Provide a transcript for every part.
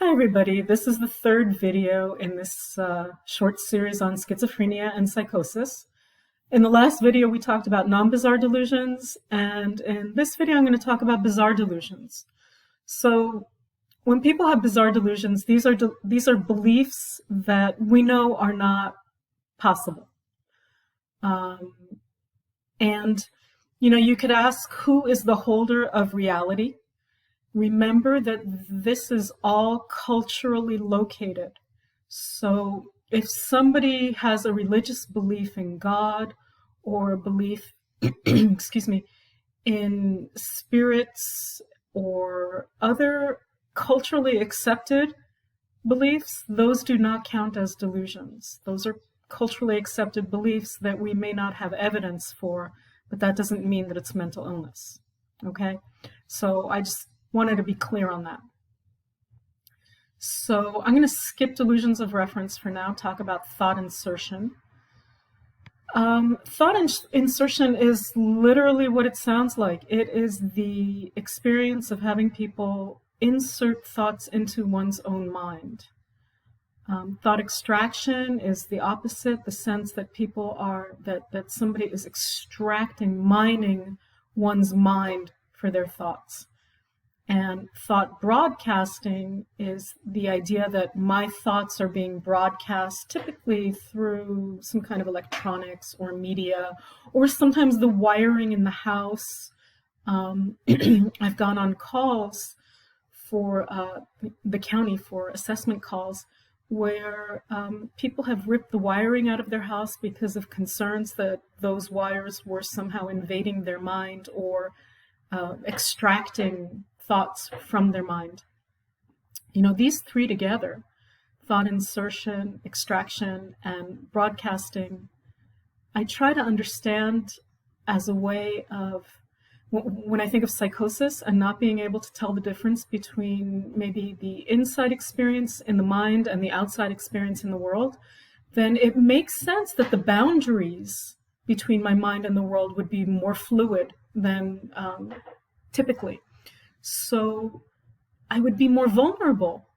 Hi everybody, this is the third video in this short series on schizophrenia and psychosis. In the last video we talked about non-bizarre delusions, and in this video I'm going to talk about bizarre delusions. So when people have bizarre delusions, these are beliefs that we know are not possible. And you could ask, who is the holder of reality? Remember that this is all culturally located. So if somebody has a religious belief in God or a belief, excuse me, in spirits or other culturally accepted beliefs, those do not count as delusions. Those are culturally accepted beliefs that we may not have evidence for, but that doesn't mean that it's mental illness. Okay? So I just wanted to be clear on that. So I'm going to skip delusions of reference for now, talk about thought insertion. Thought insertion is literally what it sounds like. It is the experience of having people insert thoughts into one's own mind. Thought extraction is the opposite, the sense that people are, that somebody is extracting, mining one's mind for their thoughts. And thought broadcasting is the idea that my thoughts are being broadcast typically through some kind of electronics or media, or sometimes the wiring in the house. I've gone on calls for the county for assessment calls where people have ripped the wiring out of their house because of concerns that those wires were somehow invading their mind or extracting thoughts from their mind. These three together, thought insertion, extraction, and broadcasting, I try to understand as a way of, when I think of psychosis and not being able to tell the difference between maybe the inside experience in the mind and the outside experience in the world, then it makes sense that the boundaries between my mind and the world would be more fluid than typically. So I would be more vulnerable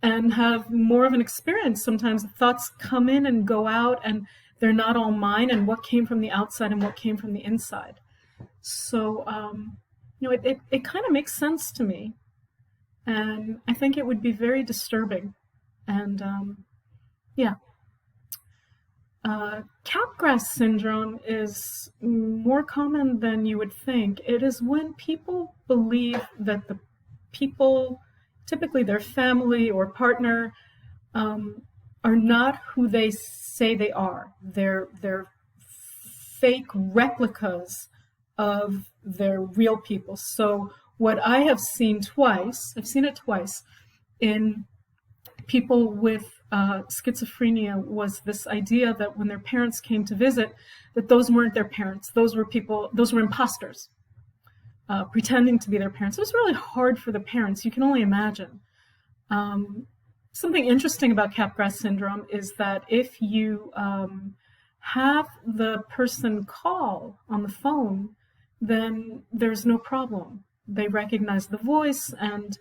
and have more of an experience. Sometimes thoughts come in and go out and they're not all mine, and what came from the outside and what came from the inside. So, it kind of makes sense to me. And I think it would be very disturbing. And yeah. Capgras syndrome is more common than you would think. It is when people believe that the people, typically their family or partner, are not who they say they are. They're fake replicas of their real people. So what I have seen twice, I've seen it twice, in people with schizophrenia was this idea that when their parents came to visit, that those weren't their parents. Those were imposters, pretending to be their parents. It was really hard for the parents. You can only imagine. Something interesting about Capgras syndrome is that if you have the person call on the phone, then there's no problem. They recognize the voice, and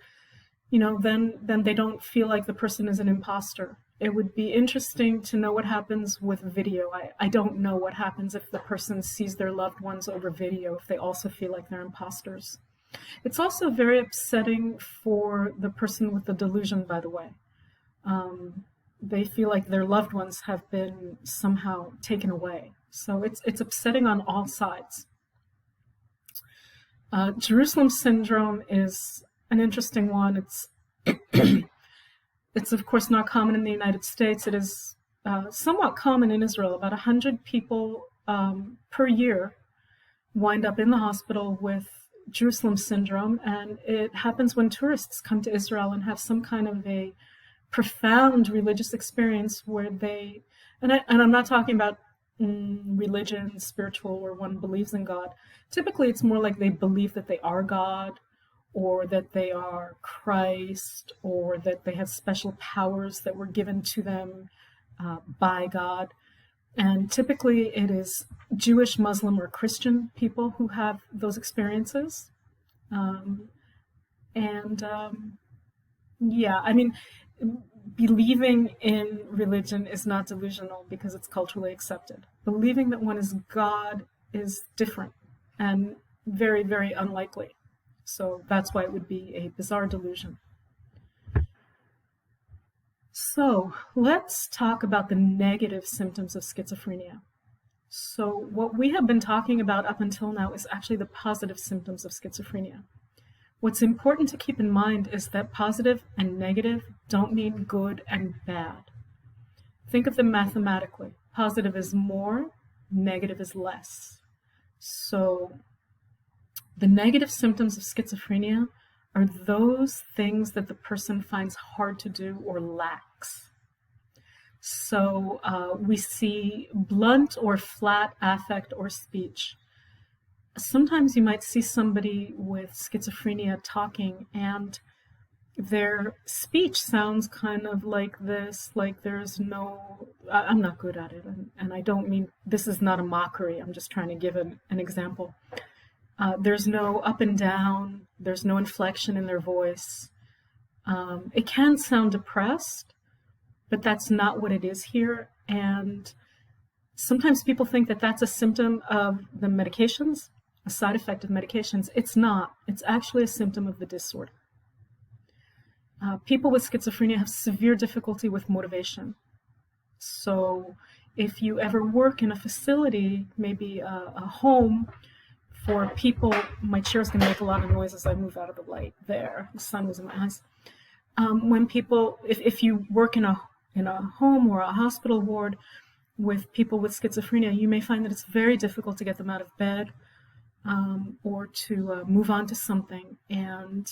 then they don't feel like the person is an imposter. It would be interesting to know what happens with video. I don't know what happens if the person sees their loved ones over video, if they also feel like they're imposters. It's also very upsetting for the person with the delusion, by the way. They feel like their loved ones have been somehow taken away. So it's upsetting on all sides. Jerusalem syndrome is an interesting one. It's of course not common in the United States. It is somewhat common in Israel. About 100 people per year wind up in the hospital with Jerusalem syndrome, and it happens when tourists come to Israel and have some kind of a profound religious experience where they, and I'm not talking about religion, spiritual, where one believes in God. Typically it's more like they believe that they are God, or that they are Christ, or that they have special powers that were given to them by God. And typically it is Jewish, Muslim, or Christian people who have those experiences. Yeah, I mean, believing in religion is not delusional because it's culturally accepted. Believing that one is God is different and very, very unlikely. So that's why it would be a bizarre delusion. So let's talk about the negative symptoms of schizophrenia. So what we have been talking about up until now is actually the positive symptoms of schizophrenia. What's important to keep in mind is that positive and negative don't mean good and bad. Think of them mathematically. Positive is more, negative is less. So the negative symptoms of schizophrenia are those things that the person finds hard to do or lacks. So we see blunt or flat affect or speech. Sometimes you might see somebody with schizophrenia talking and their speech sounds kind of like this, like there's no, I'm not good at it, and I don't mean, this is not a mockery, I'm just trying to give an example. There's no up and down, there's no inflection in their voice. It can sound depressed, but that's not what it is here. And sometimes people think that that's a symptom of the medications, a side effect of medications. It's not. It's actually a symptom of the disorder. People with schizophrenia have severe difficulty with motivation. So if you ever work in a facility, maybe a home for people, my chair is going to make a lot of noise as I move out of the light there. The sun was in my eyes. When people, if you work in a home or a hospital ward with people with schizophrenia, you may find that it's very difficult to get them out of bed or to move on to something. And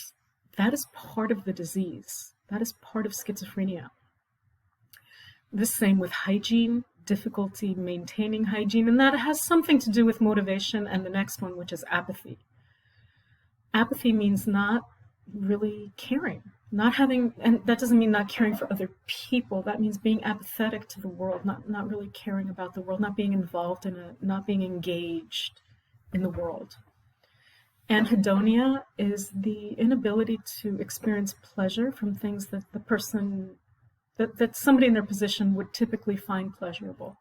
that is part of the disease. That is part of schizophrenia. The same with hygiene, difficulty maintaining hygiene, and that has something to do with motivation. And the next one, which is apathy. Apathy means not really caring, not having, and that doesn't mean not caring for other people. That means being apathetic to the world, not really caring about the world, not being involved in it, not being engaged in the world. Anhedonia is the inability to experience pleasure from things that the person, that somebody in their position would typically find pleasurable.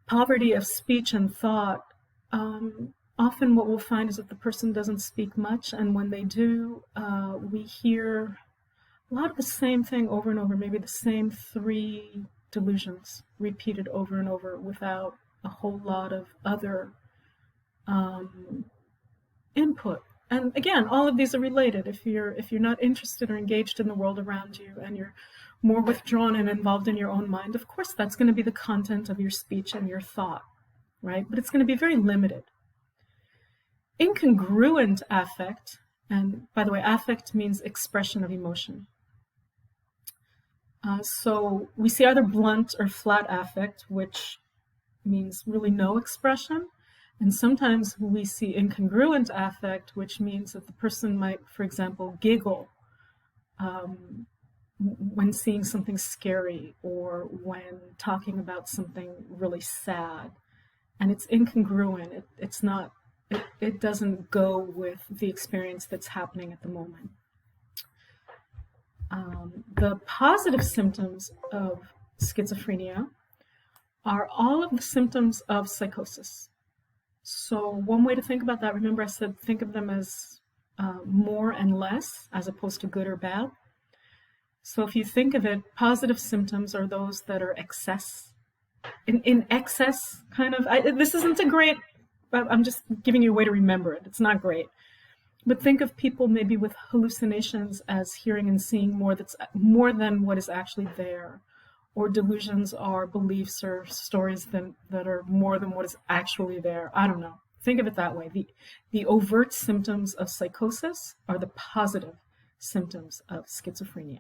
Poverty of speech and thought. Often what we'll find is that the person doesn't speak much, and when they do, we hear a lot of the same thing over and over, maybe the same 3 delusions repeated over and over without a whole lot of other input. And again, all of these are related. If you're not interested or engaged in the world around you, and you're more withdrawn and involved in your own mind, of course that's going to be the content of your speech and your thought, right? But it's going to be very limited. Incongruent affect, and by the way, affect means expression of emotion. So we see either blunt or flat affect, which means really no expression. And sometimes we see incongruent affect, which means that the person might, for example, giggle when seeing something scary or when talking about something really sad. And it's incongruent. It's not. It doesn't go with the experience that's happening at the moment. The positive symptoms of schizophrenia are all of the symptoms of psychosis. So one way to think about that, remember I said think of them as more and less as opposed to good or bad. So if you think of it, positive symptoms are those that are excess. In excess, kind of, this isn't a great, I'm just giving you a way to remember it. It's not great. But think of people maybe with hallucinations as hearing and seeing more that's more than what is actually there. Or delusions are beliefs or stories that are more than what is actually there. I don't know. Think of it that way. The overt symptoms of psychosis are the positive symptoms of schizophrenia.